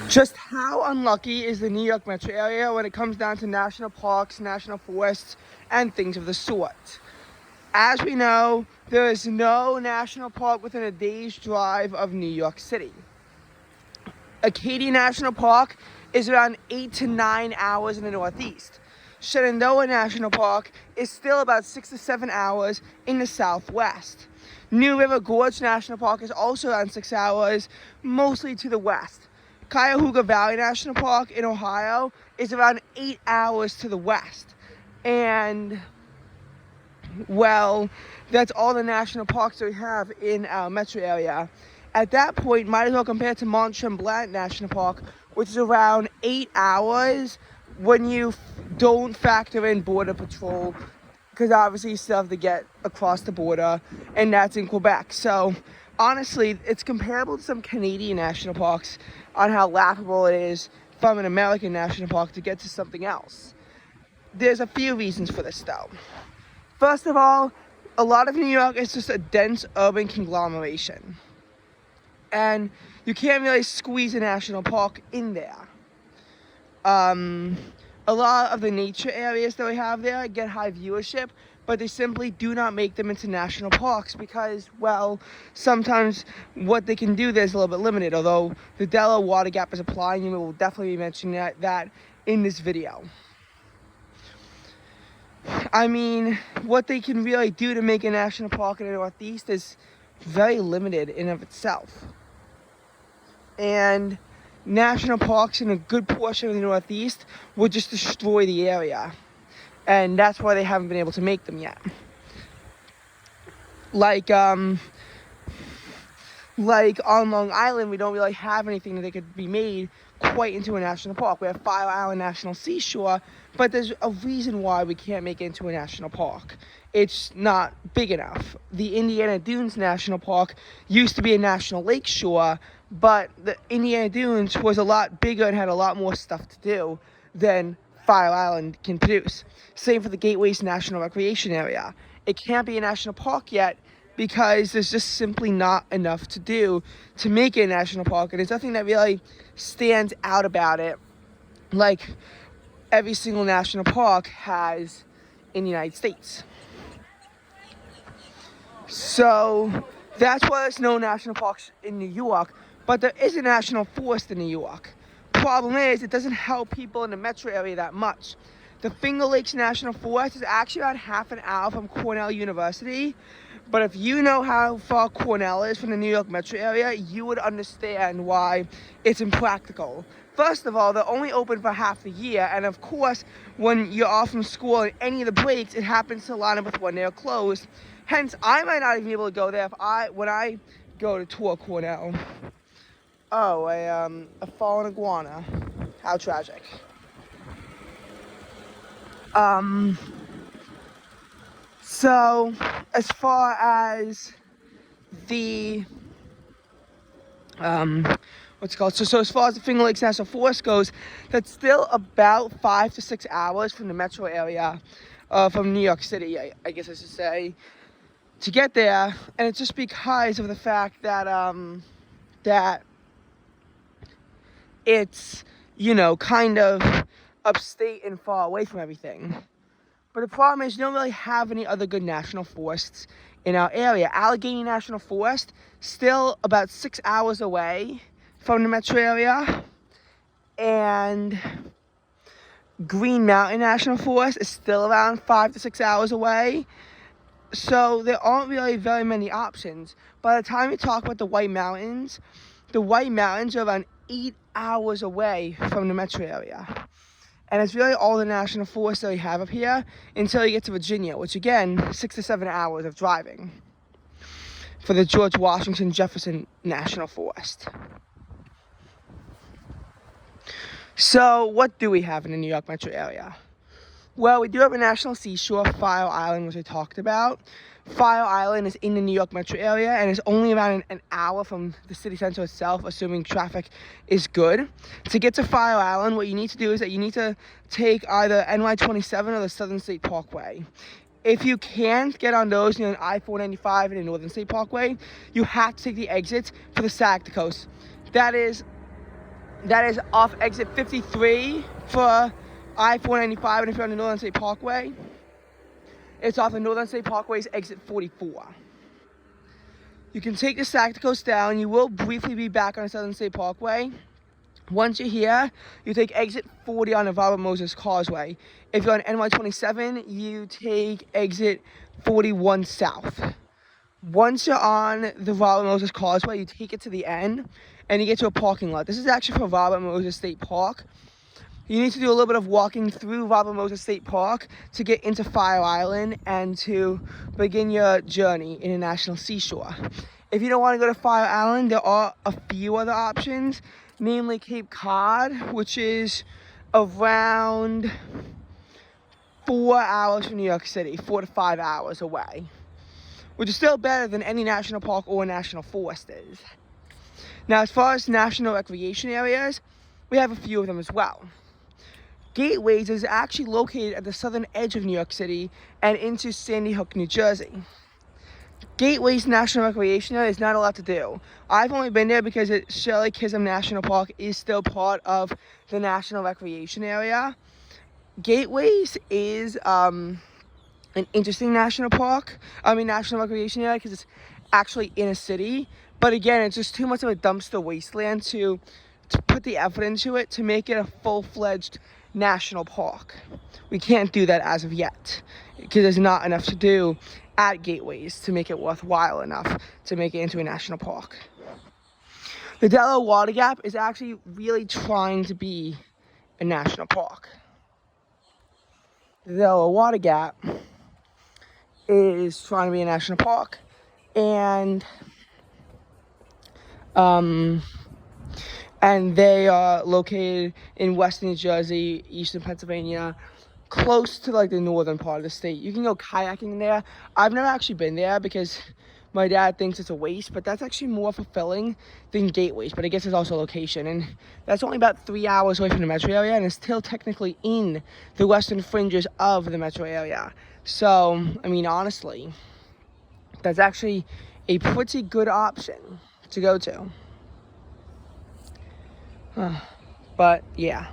Just how unlucky is the New York metro area when it comes down to national parks, national forests, and things of the sort? As we know, there is no national park within a day's drive of New York City. Acadia National Park is around 8 to 9 hours in the northeast. Shenandoah National Park is still about 6 to 7 hours in the southwest. New River Gorge National Park is also around 6 hours, mostly to the west. Cuyahoga Valley National Park in Ohio is around 8 hours to the west. And, well, that's all the national parks that we have in our metro area. At that point, might as well compare it to Mont Tremblant National Park, which is around 8 hours when you don't factor in border patrol, because obviously you still have to get across the border, and that's in Quebec. So honestly, it's comparable to some Canadian national parks on how laughable it is from an American national park to get to something else. There's a few reasons for this though. First of all, a lot of New York is just a dense urban conglomeration, and you can't really squeeze a national park in there. A lot of the nature areas that we have there get high viewership, but they simply do not make them into national parks because, well, sometimes what they can do there is a little bit limited, although the Delaware Water Gap is applying, and we will definitely be mentioning that in this video. I mean, what they can really do to make a national park in the Northeast is very limited in of itself. And national parks in a good portion of the Northeast would just destroy the area. And that's why they haven't been able to make them yet. Like on Long Island, we don't really have anything that they could be made quite into a national park. We have Fire Island National Seashore, but there's a reason why we can't make it into a national park. It's not big enough. The Indiana Dunes National Park used to be a national lake shore, but the Indiana Dunes was a lot bigger and had a lot more stuff to do than Fire Island can produce. Same for the Gateways National Recreation Area. It can't be a national park yet because there's just simply not enough to do to make it a national park, and there's nothing that really stands out about it like every single national park has in the United States. So that's why there's no national parks in New York, but there is a national forest in New York. Problem is, it doesn't help people in the metro area that much. The Finger Lakes National Forest is actually about half an hour from Cornell University, but if you know how far Cornell is from the New York metro area, you would understand why it's impractical. First of all, they're only open for half the year, and of course, when you're off from school and any of the breaks, it happens to line up with when they're closed. Hence, I might not even be able to go there when I go to tour Cornell. Oh, a fallen iguana. How tragic. So, as far as the, what's it called? So as far as the Finger Lakes National Forest goes, that's still about 5 to 6 hours from the metro area, from New York City, I guess I should say, to get there. And it's just because of the fact that, that it's, you know, kind of upstate and far away from everything. But the problem is you don't really have any other good national forests in our area. Allegheny National Forest, still about 6 hours away from the metro area. And Green Mountain National Forest is still around 5 to 6 hours away. So there aren't really very many options. By the time you talk about the White Mountains are around 8 hours away from the metro area. And it's really all the national forests that we have up here until you get to Virginia, which again, 6 to 7 hours of driving for the George Washington Jefferson National Forest. So what do we have in the New York metro area? Well, we do have a national seashore, Fire Island, which I talked about. Fire Island is in the New York metro area and is only around an hour from the city center itself, assuming traffic is good. To get to Fire Island, what you need to do is that you need to take either NY-27 or the Southern State Parkway. If you can't get on those, you know, I-495 and the Northern State Parkway, you have to take the exits for the Saginaw Coast. That is That is off exit 53 for I-495, and if you're on the Northern State Parkway, it's off the Northern State Parkway's exit 44. You can take the stack to coast down. You will briefly be back on the Southern State Parkway. Once you're here, you take exit 40 on the Robert Moses Causeway. If you're on NY27, you take exit 41 south. Once you're on the Robert Moses Causeway, you take it to the end, and you get to a parking lot. This is actually for Robert Moses State Park. You need to do a little bit of walking through Robert Moses State Park to get into Fire Island and to begin your journey in the National Seashore. If you don't want to go to Fire Island, there are a few other options, namely Cape Cod, which is around 4 hours from New York City, 4 to 5 hours away, which is still better than any national park or national forest is. Now, as far as national recreation areas, we have a few of them as well. Gateways is actually located at the southern edge of New York City and into Sandy Hook, New Jersey. Gateways National Recreation Area is not a lot to do. I've only been there because Shirley Chisholm National Park is still part of the National Recreation Area. Gateways is an interesting national recreation area, because it's actually in a city. But again, it's just too much of a dumpster wasteland to put the effort into it to make it a full-fledged national park. We can't do that as of yet, because there's not enough to do at Gateways to make it worthwhile enough to make it into a national park. The Delaware Water Gap is actually really trying to be a national park. The Delaware Water Gap is trying to be a national park, and they are located in western New Jersey, eastern Pennsylvania, close to like the northern part of the state. You can go kayaking there. I've never actually been there because my dad thinks it's a waste, but that's actually more fulfilling than Gateways. But I guess it's also location, and that's only about 3 hours away from the metro area, and it's still technically in the western fringes of the metro area. So, I mean, honestly, that's actually a pretty good option to go to. But yeah.